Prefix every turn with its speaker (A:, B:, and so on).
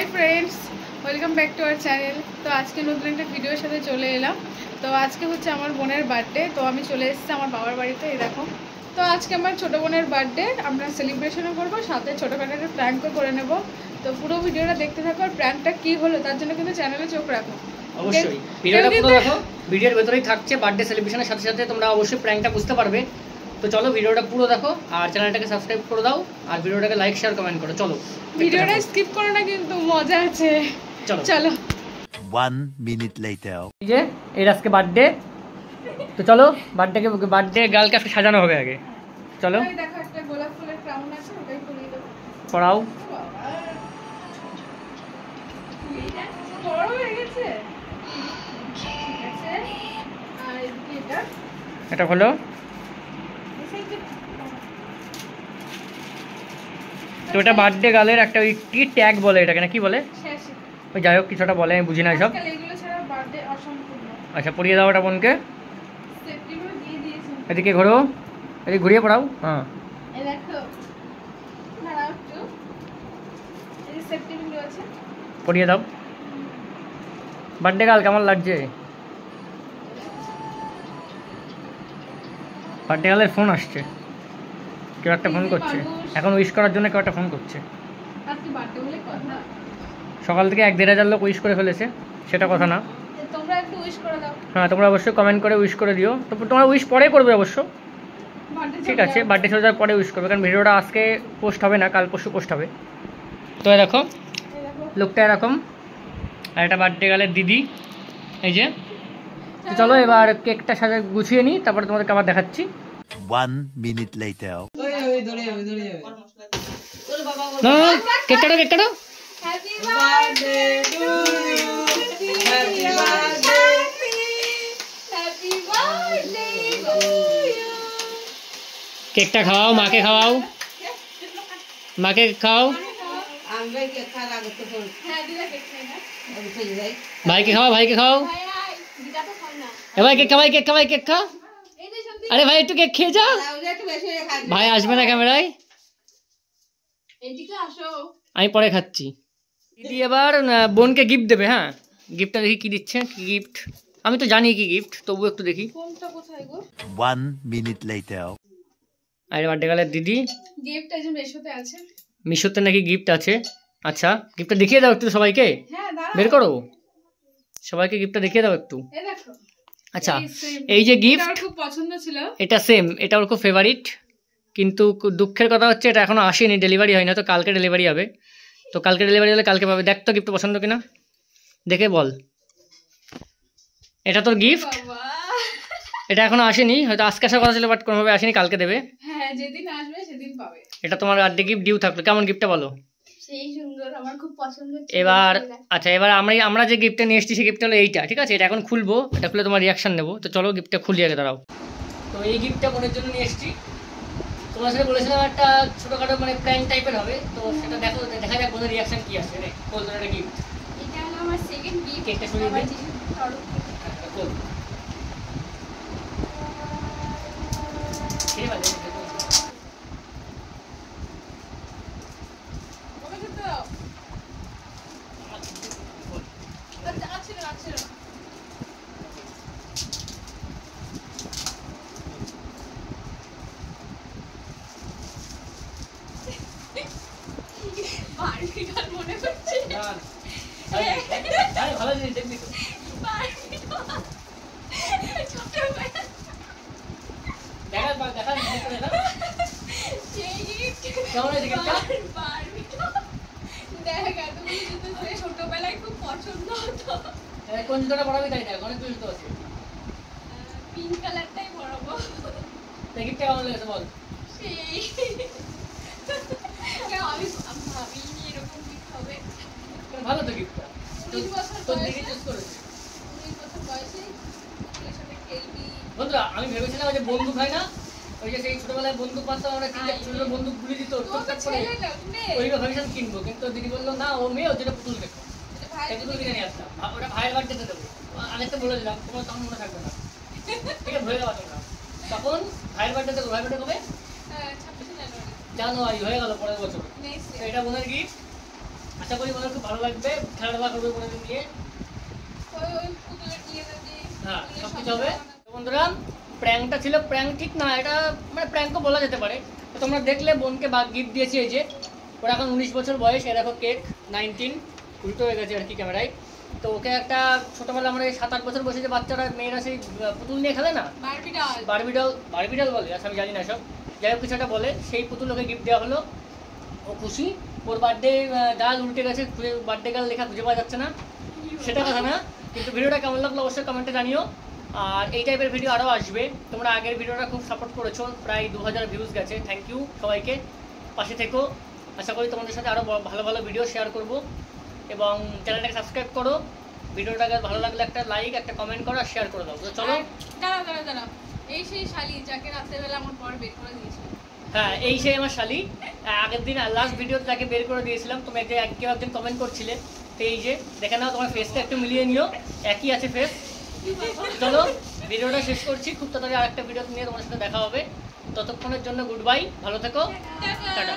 A: Hi friends, welcome back to our channel. তো আজকে নতুন একটা ভিডিওর সাথে চলে এলাম। তো আজকে হচ্ছে আমার বোনের বার্থডে। তো আমি চলে এসেছি আমার বাবার বাড়িতে। এই দেখো, তো আজকে আমার ছোটো বোনের বার্থডে, আমরা সেলিব্রেশনও করবো, সাথে ছোটোখাটো একটা প্র্যাঙ্কও করে নেব। তো পুরো ভিডিওটা দেখতে থাকো, আর প্র্যাঙ্কটা কী হলো তার জন্য কিন্তু চ্যানেলে চোখ রাখো।
B: অবশ্যই ভিডিওটা পুরো দেখো, ভিডিওর ভেতরেই থাকছে বার্থডে সেলিব্রেশনের সাথে সাথে তোমরা অবশ্যই প্র্যাঙ্কটা বুঝতে পারবে। তো চলো ভিডিওটা পুরো দেখো, আর চ্যানেলটাকে সাবস্ক্রাইব করে দাও, আর ভিডিওটাকে লাইক শেয়ার কমেন্ট করো। চলো
A: ভিডিওটা স্কিপ করো না, কিন্তু মজা আছে। চলো চলো।
C: 1 minute later.
B: এই যে এর আজকে বার্থডে, তো চলো বার্থডে গার্লকে আজকে সাজানো হবে আগে। চলো
A: দেখো, একটা গোলাপ ফুলের ক্রাউন আছে, ওটাই পরিয়ে দেবো।
B: পড়াও।
A: বড় হয়ে গেছে। আর এটা
B: এটা হলো তো এটা বার্থডে গার্লের একটা ওই কি ট্যাগ বলে এটাকে, না কি বলে, ওই যাই হোক কিছুটা বলে, আমি বুঝি না সব। আচ্ছা পড়িয়ে দাও ওটা বোনকে। এদিকে ঘোরো, এদিকে ঘুরিয়ে পড়াও। হ্যাঁ পড়িয়ে দাও। বার্থডে গার্ল কেমন লাগছে? বার্থডে গার্লের ফোন আসছে, কেউ একটা ফোন করছে এখন উইশ করার জন্য, কেউ একটা ফোন করছে। সকাল থেকে 1-1.5 লোক উইশ করে ফেলেছে, সেটা কথা না। হ্যাঁ তোমরা অবশ্যই কমেন্ট করে উইশ করে দিও। তো তোমরা উইশ পরে করবে অবশ্য, ঠিক আছে? বার্থডে চলে যাওয়ার পরে উইশ করবে, কারণ ভিডিওটা আজকে পোস্ট হবে না, কাল পরশু পোস্ট হবে। তো দেখো লোকটা এরকম, আর এটা বার্থডে গার্লের দিদি। এই যে তো চলো এবার কেকটা সাজা গুছিয়ে নিই, তারপরে তোমাদেরকে আবার দেখাচ্ছি।
C: 1 minute later.
B: না কেক কাটো, কেক কাটো।
A: Happy birthday to you. Happy birthday. Happy birthday to you.
B: কেকটা খাওয়াও, মাকে খাওয়াও, মাকে খাও, ভাইকে খাওয়াও, ভাইকে খাও। এ ভাই কেক খা, ভাই কেক খা, ভাই কেক খা। আরে ভাই একটু কেক খেয়ে যা, ভাই আসবে না ক্যামেরায়, আমি পরে খাচ্ছি। দিদি এবার বোনকে গিফট দেবে। হ্যাঁ গিফটটা দেখি কি দিচ্ছে, কি গিফট, আমি তো জানি কি গিফট, তবু একটু দেখি।
C: 1 minute later.
B: আরে বার্থডে গার্লের দিদি,
A: গিফট এই যে মেশোতে আছে।
B: মিশোতে নাকি গিফট আছে? আচ্ছা গিফটটা দেখিয়ে দাও একটু সবাইকে, বের করো, সবাইকে গিফটটা দেখিয়ে দাও একটু। আচ্ছা এই যে গিফট,
A: খুব পছন্দ ছিল
B: এটা সেম, এটা ওর খুব ফেভারিট, কিন্তু দুঃখের কথা হচ্ছে এটা এখনো আসেনি, ডেলিভারি হয় না, তো কালকে ডেলিভারি হবে। তো কালকে ডেলিভারি হলে কালকে পাবে। দেখ তো গিফট পছন্দ কিনা, দেখে বল। এটা তোর গিফট, এটা এখনো আসেনি, হয়তো আজকে আসার কথা ছিল, বাট কোনোভাবে আসেনি, কালকে দেবে।
A: হ্যাঁ যেদিন আসবে সেদিন পাবে।
B: এটা তোমার বার্থডে গিফট ডিউ থাকলো, কেমন গিফটটা বলো?
A: সেই সুন্দর, আমার খুব পছন্দ ছিল।
B: এবার আচ্ছা এবার আমরা যে গিফটটা নিয়ে এসেছি সেই গিফটটা হলো এইটা, ঠিক আছে? এটা এখন খুলবো, এটা খুলে তোমার রিয়াকশন নেবো। তো চলো গিফটটা খুলি আগে, দাঁড়াও। তো এই গিফটটা বোনের জন্য নিয়ে এসেছি, তোমার সাথে বলেছিলাম একটা ছোটোখাটো মানে প্র্যাঙ্ক টাইপের হবে, তো সেটা দেখো, দেখা যাক বোনের রিয়াকশন কি আসে। রে কোল তোর একটা গিফট,
A: এটা হলো আমার সেকেন্ড গিফট।
B: কেকটা সরিয়ে দিই, কোল ঠিক আছে। ভালো জিনিস দেখবি তো, দেখা কেমন হয়েছে গিফটটা?
A: ছোটবেলায় খুব পছন্দ হতো।
B: কোন জুতোটা পরাবি তাই দেখ, অনেক জুতো আছে,
A: পিঙ্ক কালারটাই পরাবো।
B: গিফটটা কেমন লেগেছে বল?
A: আমি ভাবিনি এরকম গিফট হবে।
B: ভালো তো গিফটটা,
A: 19 বছর
B: তোর
A: বয়সে,
B: দিদি চুজ করেছে।
A: 19 বছর বয়সে ওর সাথে খেলবি।
B: বন্ধুরা আমি ভেবেছিলাম যে বন্দুক হয় না, ওই যে সেই ছোটবেলায় বন্দুক পাতাম আমরা, ছোট বন্দুক গুলি দিত, ওইটা ভেবেছিলাম কিনবো, কিন্তু দিদি বললো না ও মেয়ে, ও যেটা পুতুল দেখো, পুতুল কিনে নিয়ে আসলাম। ওটা ভাইয়ের বার্থডেতে দেবো, আগে তো বলে দিলাম, তোমার তখন মনে থাকবে না, ঠিক আছে? ভুলে যাওয়া তোমরা, তখন ভাইয়ের বার্থডে দেবো। ভাইয়ের বার্থডে কবে?
A: 26 জানুয়ারি।
B: জানুয়ারি হয়ে গেল, পরের বছর। এটা বোনের গিফট। আশা করি বোনের খুব ভালো লাগবে, খেলাধুলা করবে বোনের নিয়ে। হ্যাঁ, সব কিছু হবে। বন্ধুরা, প্র্যাঙ্কটা ছিল, প্র্যাঙ্ক ঠিক না, এটা মানে প্র্যাঙ্কও বলা যেতে পারে। তো তোমরা দেখলে বোনকে গিফট দিয়েছি, এই যে ওর এখন 19 বছর বয়স, এ দেখো কেক 19, উল্টো হয়ে গেছে আর কি ক্যামেরায়। তো ওকে একটা ছোটোবেলা আমরা 7-8 বছর বসে যে বাচ্চারা মেয়েরা সেই পুতুল নিয়ে খেলে না, বারবিডল বলে, আচ্ছা আমি জানি না সব, যাই হোক কিছু একটা বলে, সেই পুতুল ওকে গিফট দেওয়া হলো। ও খুশি। ওর বার্থডে গার্ল উল্টে গেছে, বার্থডে গার্ল লেখা খুঁজে পাওয়া যাচ্ছে না, সেটা কথা না। কিন্তু ভিডিওটা কেমন লাগলো অবশ্যই কমেন্টে জানিও। আর এই টাইপের ভিডিও আরও আসবে। তোমরা আগের ভিডিওটা খুব সাপোর্ট করেছো, প্রায় 2000 ভিউজ গেছে, থ্যাংক ইউ সবাইকে, পাশে থেকো। আশা করি তোমাদের সাথে আরও ভালো ভালো ভিডিও শেয়ার করব। এবং চ্যানেলটাকে সাবস্ক্রাইব করো, ভিডিওটাকে ভালো লাগলে একটা লাইক, একটা কমেন্ট করো আর শেয়ার করে দাও। তো চলো,
A: দাঁড়া, এই সেই শালি যাকে রাত্রেবেলা আমার পর বের করে দিয়েছিল।
B: হ্যাঁ, এই সেই আমার শালি। আগের দিন লাস্ট ভিডিওতে তাকে বের করে দিয়েছিলাম, তুমি কেউ একজন কমেন্ট করছিলে। তো এই যে দেখে নাও, তোমার ফেসটা একটু মিলিয়ে নিও, একই আছে ফেস। চলো ভিডিওটা শেষ করছি, খুব তাড়াতাড়ি আরেকটা ভিডিও নিয়ে তোমার সাথে দেখা হবে। ততক্ষণের জন্য গুড বাই, ভালো থেকো, টাটা।